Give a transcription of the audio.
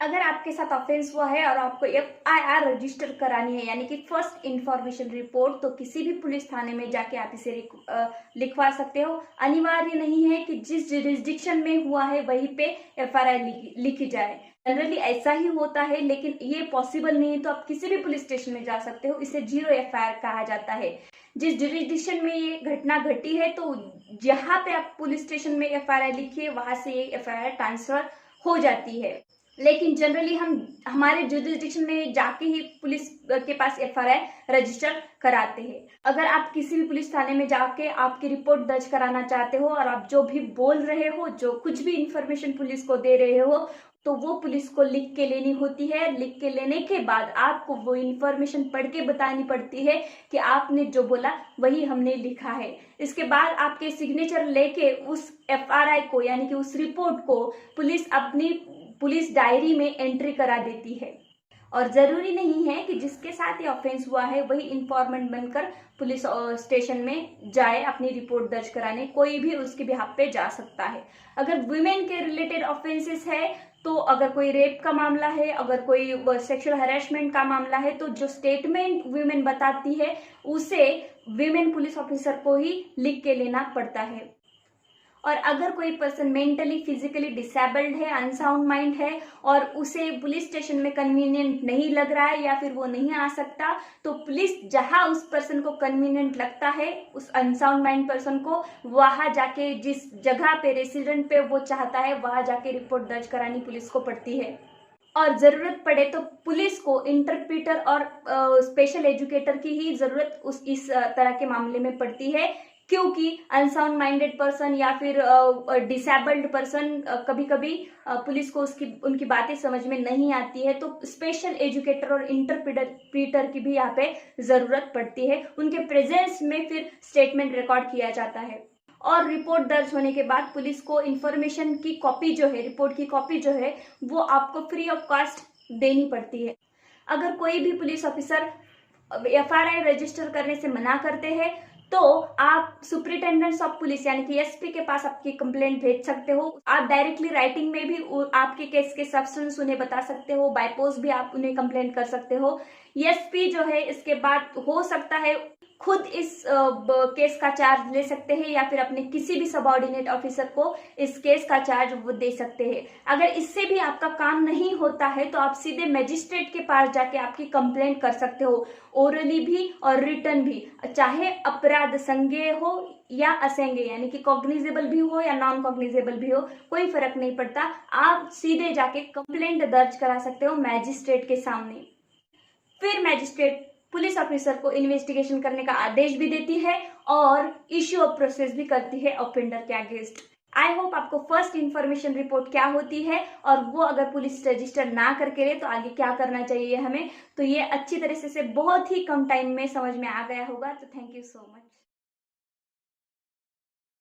अगर आपके साथ ऑफेंस हुआ है और आपको एफआईआर रजिस्टर करानी है यानी कि फर्स्ट इंफॉर्मेशन रिपोर्ट, तो किसी भी पुलिस थाने में जाके आप इसे लिखवा सकते हो। अनिवार्य नहीं है कि जिस जुरिस्डिक्शन में हुआ है वहीं पे एफआईआर लिखी जाए। जनरली ऐसा ही होता है, लेकिन ये पॉसिबल नहीं है तो आप किसी भी पुलिस स्टेशन में जा सकते हो। इसे जीरो एफआईआर कहा जाता है। जिस जुरिस्डिक्शन में ये घटना घटी है तो जहां पे आप पुलिस स्टेशन में एफआईआर लिखिए वहां से ये एफआईआर ट्रांसफर हो जाती है। लेकिन जनरली हम हमारे जुरिस्डिक्शन में जाके ही पुलिस के पास एफआईआर रजिस्टर कराते हैं। अगर आप किसी भी पुलिस थाने में जाके आपकी रिपोर्ट दर्ज कराना चाहते हो और आप जो भी बोल रहे हो, जो कुछ भी इंफॉर्मेशन पुलिस को दे रहे हो, तो वो पुलिस को लिख के लेनी होती है। लिख के लेने के बाद आपको वो इंफॉर्मेशन पढ़ के बतानी पड़ती है कि आपने जो बोला वही हमने लिखा है। इसके बाद आपके सिग्नेचर लेके उस एफआरआई को यानी कि उस रिपोर्ट को पुलिस अपनी पुलिस डायरी में एंट्री करा देती है। और जरूरी नहीं है कि जिसके साथ ये ऑफेंस हुआ है वही इंफॉर्मेंट बनकर पुलिस स्टेशन में जाए अपनी रिपोर्ट दर्ज कराने। कोई भी उसके बिहाफ पे जा सकता है। अगर वुमेन के रिलेटेड ऑफेंसेस है, तो अगर कोई रेप का मामला है, अगर कोई सेक्सुअल हैरेसमेंट का मामला है, तो जो स्टेटमेंट वुमेन बताती है उसे वुमेन पुलिस ऑफिसर को ही लिख के लेना पड़ता है। और अगर कोई पर्सन मेंटली फिजिकली डिसेबल्ड है, अनसाउंड माइंड है और उसे पुलिस स्टेशन में कन्वीनियंट नहीं लग रहा है या फिर वो नहीं आ सकता, तो पुलिस जहां उस पर्सन को कन्वीनियंट लगता है, उस अनसाउंड माइंड पर्सन को वहां जाके जिस जगह पे रेसिडेंट पे वो चाहता है वहां जाके रिपोर्ट दर्ज करानी पुलिस को पड़ती है। और जरूरत पड़े तो पुलिस को इंटरप्रीटर और स्पेशल एजुकेटर की ही जरूरत इस तरह के मामले में पड़ती है, क्योंकि अनसाउंड माइंडेड पर्सन या फिर डिसेबल्ड पर्सन कभी कभी पुलिस को उनकी बातें समझ में नहीं आती है, तो स्पेशल एजुकेटर और इंटरप्रीटर की भी यहाँ पे जरूरत पड़ती है। उनके प्रेजेंस में फिर स्टेटमेंट रिकॉर्ड किया जाता है। और रिपोर्ट दर्ज होने के बाद पुलिस को इंफॉर्मेशन की कॉपी जो है, रिपोर्ट की कॉपी जो है, वो आपको फ्री ऑफ कॉस्ट देनी पड़ती है। अगर कोई भी पुलिस ऑफिसर एफआईआर रजिस्टर करने से मना करते हैं तो आप सुपरिटेंडेंट ऑफ पुलिस यानी कि एसपी के पास आपकी कंप्लेंट भेज सकते हो। आप डायरेक्टली राइटिंग में भी आपके केस के सब्सटेंस उन्हें बता सकते हो। बाय पोस्ट भी आप उन्हें कंप्लेंट कर सकते हो। एसपी जो है इसके बाद हो सकता है खुद इस केस का चार्ज ले सकते हैं या फिर अपने किसी भी सबऑर्डिनेट ऑफिसर को इस केस का चार्ज वो दे सकते हैं। अगर इससे भी आपका काम नहीं होता है तो आप सीधे मजिस्ट्रेट के पास जाके आपकी कंप्लेंट कर सकते हो, ओरली भी और रिटर्न भी। चाहे अपराध संज्ञेय हो या असंज्ञेय यानी कि कॉग्निजेबल भी हो या नॉन कॉग्निजेबल भी हो, कोई फर्क नहीं पड़ता। आप सीधे जाके कंप्लेंट दर्ज करा सकते हो मैजिस्ट्रेट के सामने। फिर मैजिस्ट्रेट पुलिस ऑफिसर को इन्वेस्टिगेशन करने का आदेश भी देती है और इश्यू ऑफ प्रोसेस भी करती है ऑफेंडर के अगेंस्ट। आई होप आपको फर्स्ट इंफॉर्मेशन रिपोर्ट क्या होती है और वो अगर पुलिस रजिस्टर ना करके रहे तो आगे क्या करना चाहिए हमें, तो ये अच्छी तरह से बहुत ही कम टाइम में समझ में आ गया होगा। तो थैंक यू सो मच।